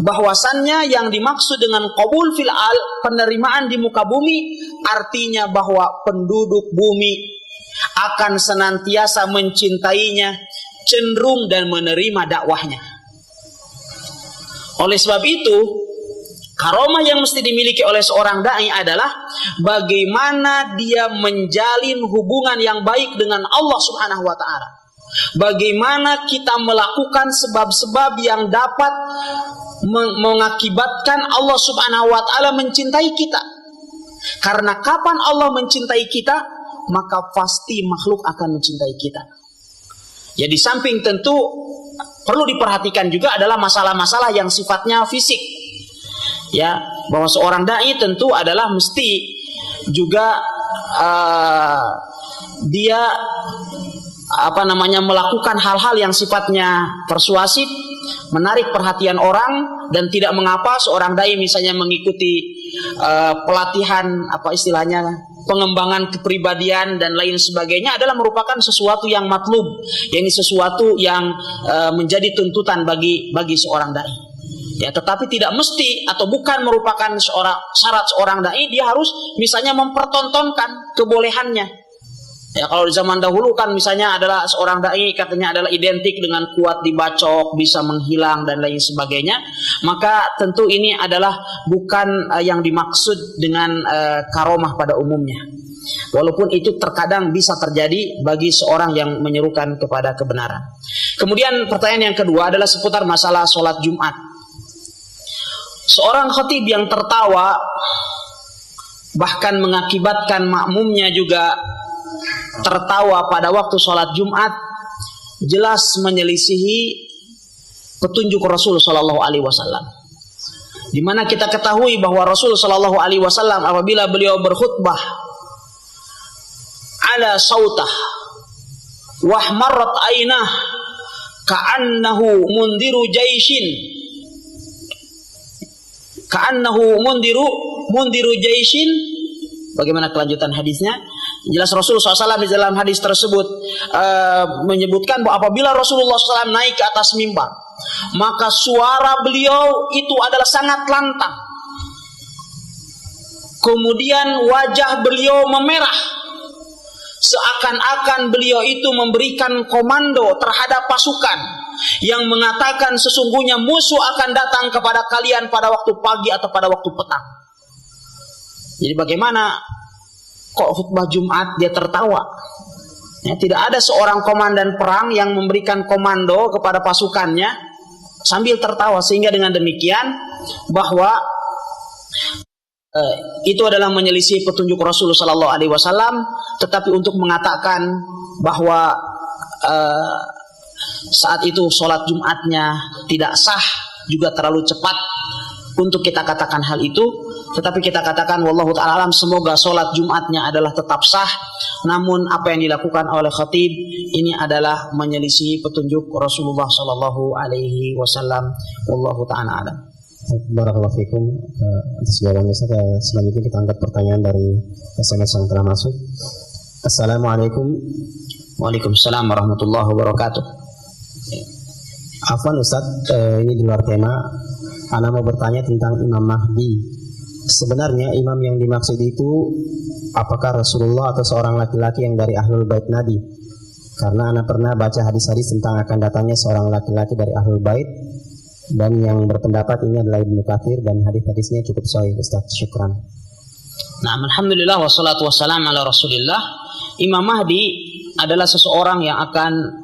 bahwasannya yang dimaksud dengan qabul fil ard, penerimaan di muka bumi, artinya bahwa penduduk bumi akan senantiasa mencintainya, cenderung dan menerima dakwahnya. Oleh sebab itu, karomah yang mesti dimiliki oleh seorang dai adalah bagaimana dia menjalin hubungan yang baik dengan Allah Subhanahu wa Ta'ala. Bagaimana kita melakukan sebab-sebab yang dapat mengakibatkan Allah Subhanahu wa Ta'ala mencintai kita. Karena kapan Allah mencintai kita, maka pasti makhluk akan mencintai kita. Ya, di samping tentu perlu diperhatikan juga adalah masalah-masalah yang sifatnya fisik. Ya, bahwa seorang dai tentu adalah mesti juga dia melakukan hal-hal yang sifatnya persuasif, menarik perhatian orang, dan tidak mengapa seorang dai misalnya mengikuti pelatihan pengembangan kepribadian dan lain sebagainya adalah merupakan sesuatu yang matlub, yakni sesuatu yang menjadi tuntutan bagi seorang dai. Ya, tetapi tidak mesti atau bukan merupakan syarat seorang dai dia harus misalnya mempertontonkan kebolehannya. Ya, kalau di zaman dahulu kan misalnya adalah seorang dai katanya adalah identik dengan kuat dibacok, bisa menghilang dan lain sebagainya, maka tentu ini adalah bukan yang dimaksud dengan karomah pada umumnya. Walaupun itu terkadang bisa terjadi bagi seorang yang menyerukan kepada kebenaran. Kemudian pertanyaan yang kedua adalah seputar masalah sholat Jumat. Seorang khatib yang tertawa bahkan mengakibatkan makmumnya juga tertawa pada waktu sholat Jumat jelas menyelisihi petunjuk Rasul Shallallahu Alaihi Wasallam. Di mana kita ketahui bahwa Rasul Shallallahu Alaihi Wasallam apabila beliau berkhutbah ala sautah wahmarat ainah ka'annahu mundiru jaishin bagaimana kelanjutan hadisnya? Jelas Rasulullah SAW di dalam hadis tersebut menyebutkan bahwa apabila Rasulullah SAW naik ke atas mimbar, maka suara beliau itu adalah sangat lantang. Kemudian wajah beliau memerah, seakan-akan beliau itu memberikan komando terhadap pasukan yang mengatakan sesungguhnya musuh akan datang kepada kalian pada waktu pagi atau pada waktu petang. Jadi bagaimana kok khutbah Jumat dia tertawa? Ya, tidak ada seorang komandan perang yang memberikan komando kepada pasukannya sambil tertawa, sehingga dengan demikian bahwa itu adalah menyelisih petunjuk Rasulullah Sallallahu Alaihi Wasallam. Tetapi untuk mengatakan bahwa saat itu sholat Jumatnya tidak sah juga terlalu cepat untuk kita katakan hal itu. Tetapi kita katakan wallahu ta'ala alam, semoga sholat Jumatnya adalah tetap sah. Namun apa yang dilakukan oleh khatib ini adalah menyelisihi petunjuk Rasulullah Sallallahu Alaihi Wasallam. Wallahu ta'ala alam. Barakallahu fikum atas jawabannya. Selanjutnya kita angkat pertanyaan dari SMS yang telah masuk. Assalamualaikum. Waalaikumsalam warahmatullahi wabarakatuh. Afwan Ustaz, ini di luar tema. Ana mau bertanya tentang Imam Mahdi. Sebenarnya imam yang dimaksud itu apakah Rasulullah atau seorang laki-laki yang dari Ahlul Bait Nabi? Karena ana pernah baca hadis-hadis tentang akan datangnya seorang laki-laki dari Ahlul Bait, dan yang berpendapat ini adalah Ibnu Katsir, dan hadis-hadisnya cukup sahih Ustaz. Syukran. Nah, alhamdulillah wassalatu wassalam ala Rasulillah. Imam Mahdi adalah seseorang yang akan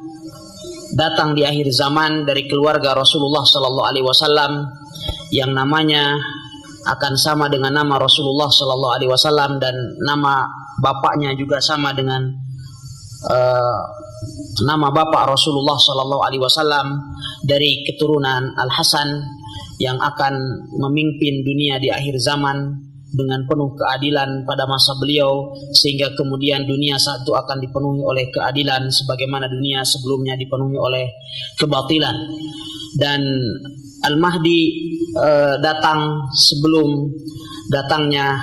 datang di akhir zaman dari keluarga Rasulullah Sallallahu Alaihi Wasallam, yang namanya akan sama dengan nama Rasulullah Sallallahu Alaihi Wasallam, dan nama bapaknya juga sama dengan nama bapak Rasulullah Sallallahu Alaihi Wasallam, dari keturunan Al Hasan, yang akan memimpin dunia di akhir zaman dengan penuh keadilan pada masa beliau, sehingga kemudian dunia saat itu akan dipenuhi oleh keadilan sebagaimana dunia sebelumnya dipenuhi oleh kebatilan. Dan Al-Mahdi datang sebelum datangnya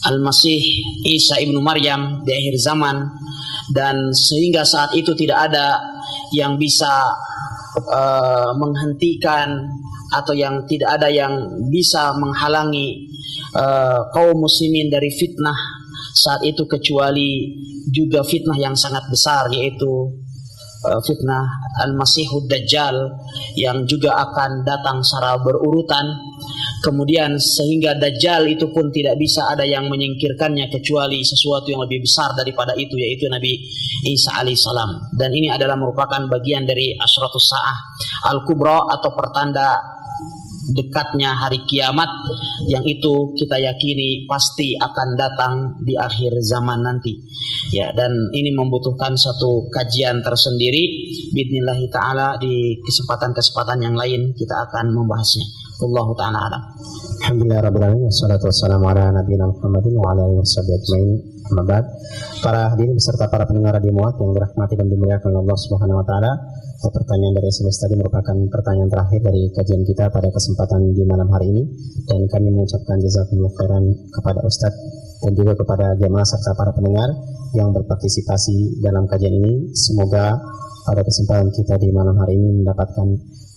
Al-Masih Isa ibnu Maryam di akhir zaman, dan sehingga saat itu tidak ada yang bisa menghentikan atau yang tidak ada yang bisa menghalangi kaum muslimin dari fitnah saat itu, kecuali juga fitnah yang sangat besar, yaitu fitnah Al-Masihud Dajjal yang juga akan datang secara berurutan. Kemudian sehingga Dajjal itu pun tidak bisa ada yang menyingkirkannya kecuali sesuatu yang lebih besar daripada itu, yaitu Nabi Isa alaihissalam. Dan ini adalah merupakan bagian dari Asyratus Sa'ah Al-Kubra atau pertanda dekatnya hari kiamat yang itu kita yakini pasti akan datang di akhir zaman nanti. Ya, dan ini membutuhkan satu kajian tersendiri. Bismillahi taala di kesempatan-kesempatan yang lain kita akan membahasnya. Wallahu taala alam. Alhamdulillah rabbil alamin wassalatu wassalamu ala nabiyina Muhammadin wa ala alihi washabihi ajmain. Amma ba'd. Para hadirin beserta para pendengar Radio Muat yang dirahmati dan dimuliakan oleh Allah Subhanahu wa taala. Pertanyaan dari SMS tadi merupakan pertanyaan terakhir dari kajian kita pada kesempatan di malam hari ini, dan kami mengucapkan jazakumullah khairan kepada Ustadz dan juga kepada jamaah serta para pendengar yang berpartisipasi dalam kajian ini. Semoga pada kesempatan kita di malam hari ini mendapatkan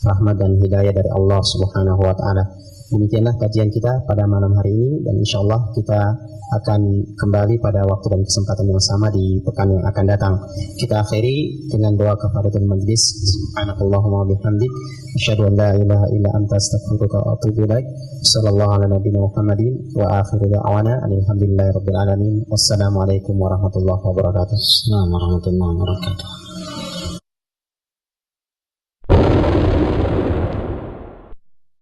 rahmat dan hidayah dari Allah Subhanahu wa taala. Demikianlah kajian kita pada malam hari ini, dan insyaallah kita akan kembali pada waktu dan kesempatan yang sama di pekan yang akan datang. Kita akhiri dengan doa kafaratul majlis. Subhanakallahumma bihamdik asyhadu an la ilaha illa anta astaghfiruka wa atubu ilaik. Sallallahu ala nabiyina Muhammadin wa akhiru da'wana alhamdulillahi rabbil alamin. Wassalamualaikum warahmatullahi wabarakatuh. Assalamualaikum warahmatullahi wabarakatuh.